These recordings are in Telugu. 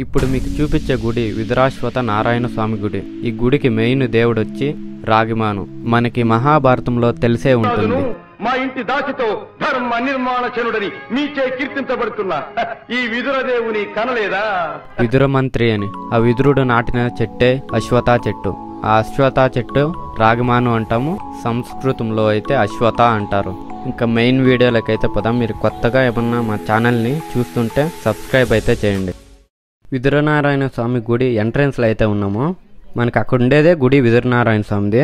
ఇప్పుడు మీకు చూపించే గుడి విదురాశ్వత నారాయణ స్వామి గుడి. ఈ గుడికి మెయిన్ దేవుడు వచ్చి రాగిమాను. మనకి మహాభారతంలో తెలిసే ఉంటుంది. మా ఇంటి దాచితో ధర్మ నిర్మాణ చనుడని మీచే కీర్తించబడుతున్నా ఈ విదురదేవుని కనలేదా? విదుర మంత్రి అని. ఆ విదురుడు నాటిన చెట్టే అశ్వతా చెట్టు. ఆ అశ్వతా చెట్టు రాగిమాను అంటాము, సంస్కృతంలో అయితే అశ్వత అంటారు. ఇంకా మెయిన్ వీడియోలకైతే పదాం. మీరు కొత్తగా ఏమన్నా మా ఛానల్ని చూస్తుంటే సబ్స్క్రైబ్ అయితే చేయండి. విదురనారాయణ స్వామి గుడి ఎంట్రన్స్లో అయితే ఉన్నాము. మనకి అక్కడ ఉండేదే గుడి విదురనారాయణ స్వామిది.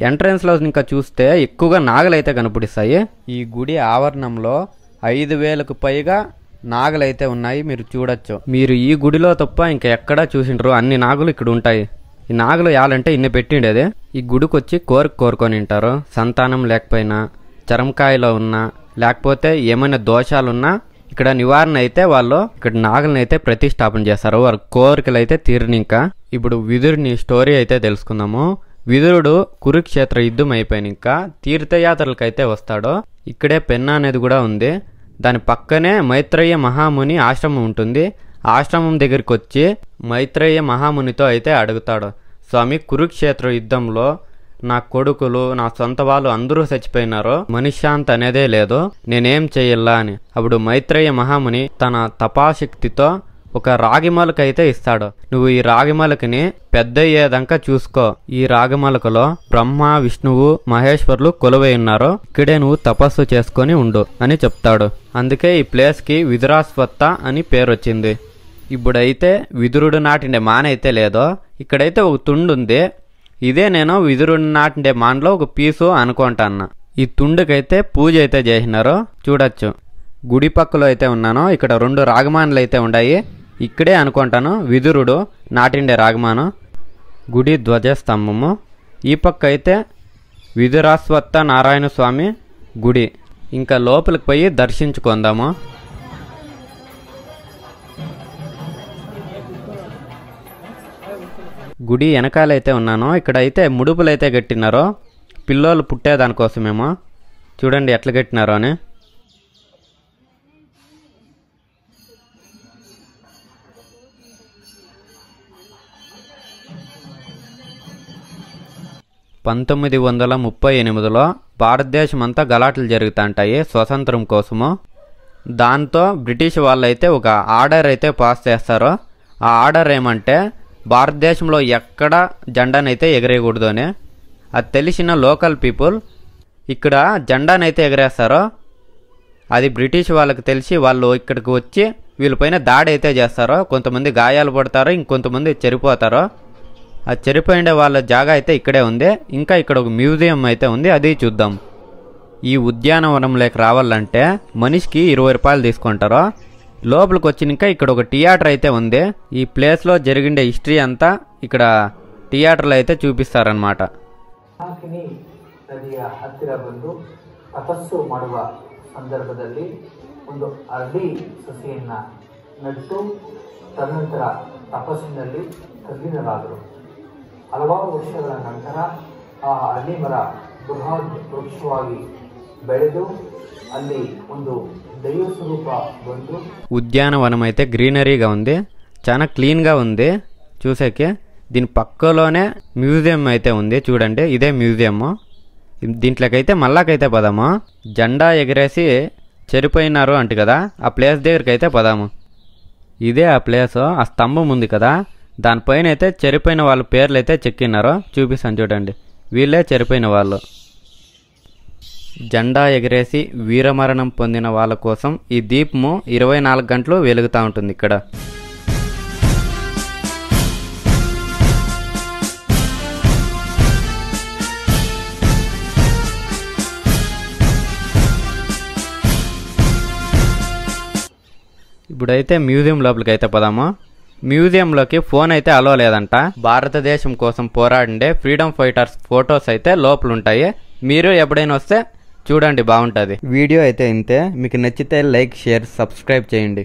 ఎంట్రన్స్లో ఇంకా చూస్తే ఎక్కువగా నాగలైతే కనపడిస్తాయి. ఈ గుడి ఆవరణంలో 5,000కు పైగా నాగలైతే ఉన్నాయి, మీరు చూడొచ్చు. మీరు ఈ గుడిలో తప్ప ఇంకా ఎక్కడా చూసిండ్రు అన్ని నాగులు ఇక్కడ ఉంటాయి. ఈ నాగులు యాలంటే ఇన్ని పెట్టిండేది. ఈ గుడికి వచ్చి కోరుకొని ఉంటారు. సంతానం లేకపోయినా, చరంకాయలో ఉన్నా, లేకపోతే ఏమైనా దోషాలున్నా ఇక్కడ నివారణ అయితే వాళ్ళు ఇక్కడ నాగులను అయితే ప్రతిష్టాపన చేస్తారు. వారి కోరికలు అయితే తీరనింకా. ఇప్పుడు విదురుని స్టోరీ అయితే తెలుసుకుందాము. విదురుడు కురుక్షేత్ర యుద్ధం అయిపోయినాక తీర్థయాత్రలకు అయితే వస్తాడు. ఇక్కడే పెన్నా అనేది కూడా ఉంది. దాని పక్కనే మైత్రేయ మహాముని ఆశ్రమం ఉంటుంది. ఆశ్రమం దగ్గరికి వచ్చి మైత్రేయ మహామునితో అయితే అడుగుతాడు, స్వామి కురుక్షేత్ర యుద్ధంలో నా కొడుకులు, నా సొంత వాళ్ళు అందరూ చచ్చిపోయినారు, మనశ్శాంతి అనేదే లేదు, నేనేం చెయ్యాలా అని. అప్పుడు మైత్రేయ మహాముని తన తపాశక్తితో ఒక రాగిమలక అయితే ఇస్తాడు. నువ్వు ఈ రాగిమలకని పెద్ద అయ్యేదాకా చూసుకో. ఈ రాగిమలకలో బ్రహ్మ, విష్ణువు, మహేశ్వరులు కొలువై ఉన్నారు. ఇక్కడే నువ్వు తపస్సు చేసుకొని ఉండు అని చెప్తాడు. అందుకే ఈ ప్లేస్ కి విదురాశ్వత్థ అని పేరు వచ్చింది. ఇప్పుడైతే విదురుడు నాటిండే మాన అయితే లేదో, ఇక్కడైతే ఒక తుండు ఉంది. ఇదే నేను విదురుడు నాటిండే మానలో ఒక పీసు అనుకుంటాను. ఈ తుండుకైతే పూజ అయితే చేసినారు, చూడొచ్చు. గుడి పక్కలో అయితే ఉన్నాను. ఇక్కడ 2 రాగమానులు అయితే ఉన్నాయి. ఇక్కడే అనుకుంటాను విదురుడు నాటిండే రాగమాను. గుడి ధ్వజస్తంభము. ఈ పక్క అయితే విదురాశ్వత్థ నారాయణ స్వామి గుడి. ఇంకా లోపలికి పోయి దర్శించుకుందాము. గుడి వెనకాలైతే ఉన్నాను. ఇక్కడైతే ముడుపులు అయితే కట్టినారో, పిల్లోళ్ళు పుట్టేదానికోసమేమో. చూడండి ఎట్లా కట్టినారో అని. (1938) భారతదేశం అంతా గలాట్లు జరుగుతుంటాయి స్వతంత్రం కోసము. దాంతో బ్రిటిష్ వాళ్ళు అయితే ఒక ఆర్డర్ అయితే పాస్ చేస్తారో. ఆ ఆర్డర్ ఏమంటే భారతదేశంలో ఎక్కడ జెండానైతే ఎగరేయకూడదు అని. అది తెలిసిన లోకల్ పీపుల్ ఇక్కడ జెండానైతే ఎగరేస్తారో. అది బ్రిటిష్ వాళ్ళకి తెలిసి వాళ్ళు ఇక్కడికి వచ్చి వీళ్ళపైన దాడి అయితే చేస్తారో. కొంతమంది గాయాలు పడతారో, ఇంకొంతమంది చనిపోతారో. ఆ చనిపోయిండే వాళ్ళ జాగా అయితే ఇక్కడే ఉంది. ఇంకా ఇక్కడ ఒక మ్యూజియం అయితే ఉంది, అది చూద్దాం. ఈ ఉద్యానవనంలోకి రావాలంటే మనిషికి 20 రూపాయలు తీసుకుంటారు. లోపలికి వచ్చినాక ఇక్కడ ఒక థియేటర్ అయితే ఉంది. ఈ ప్లేస్లో జరిగిండే హిస్టరీ అంతా ఇక్కడ థియేటర్లో అయితే చూపిస్తారనమాట. ನದಿಯ ಹತ್ತಿರ ಬಂದು ತಪಸ್ಸು ಮಾಡುವ ಸಂದರ್ಭದಲ್ಲಿ ಒಂದು ಅರಳಿ ಸಸಿಯನ್ನ ನೆಟ್ಟು ತದನಂತರ ತಪಸ್ಸಿನಲ್ಲಿ ತಲ್ಲೀನರಾದರು. ಹಲವಾರು ವರ್ಷಗಳ ನಂತರ ಆ ಅರಳಿ ಮರ ಬೃಹತ್ ವೃಕ್ಷವಾಗಿ ಬೆಳೆದು ಅಲ್ಲಿ ಒಂದು దైవ స్వరూప ಬಂದು ఉద్యానవనం అయితే గ్రీనరీగా ఉంది, చాలా క్లీన్గా ఉంది చూసేకి. దీని పక్కలోనే మ్యూజియం అయితే ఉంది, చూడండి ఇదే మ్యూజియం. దీంట్లోకైతే మళ్ళాకైతే పదాము. జెండా ఎగిరేసి చెరిపోయినారు అంట కదా, ఆ ప్లేస్ దగ్గరికి అయితే పదాము. ఇదే ఆ ప్లేస్. ఆ స్తంభం ఉంది కదా, దానిపైన అయితే చెరిపోయిన వాళ్ళ పేర్లు అయితే చెక్కినారు, చూపిస్తాను చూడండి. వీళ్ళే చెరిపోయిన వాళ్ళు. జెండా ఎగిరేసి వీరమరణం పొందిన వాళ్ళ కోసం ఈ దీపము 24 గంటలు వెలుగుతూ ఉంటుంది ఇక్కడ. ఇప్పుడైతే మ్యూజియం లోపలికి అయితే పోదాము. మ్యూజియంలోకి ఫోన్ అయితే అలో లేదంట. భారతదేశం కోసం పోరాడిండే ఫ్రీడమ్ ఫైటర్స్ ఫొటోస్ అయితే లోపల ఉంటాయి. మీరు ఎప్పుడైనా వస్తే చూడండి, బాగుంటుంది. వీడియో అయితే ఇంతే. మీకు నచ్చితే లైక్, షేర్, సబ్స్క్రైబ్ చేయండి.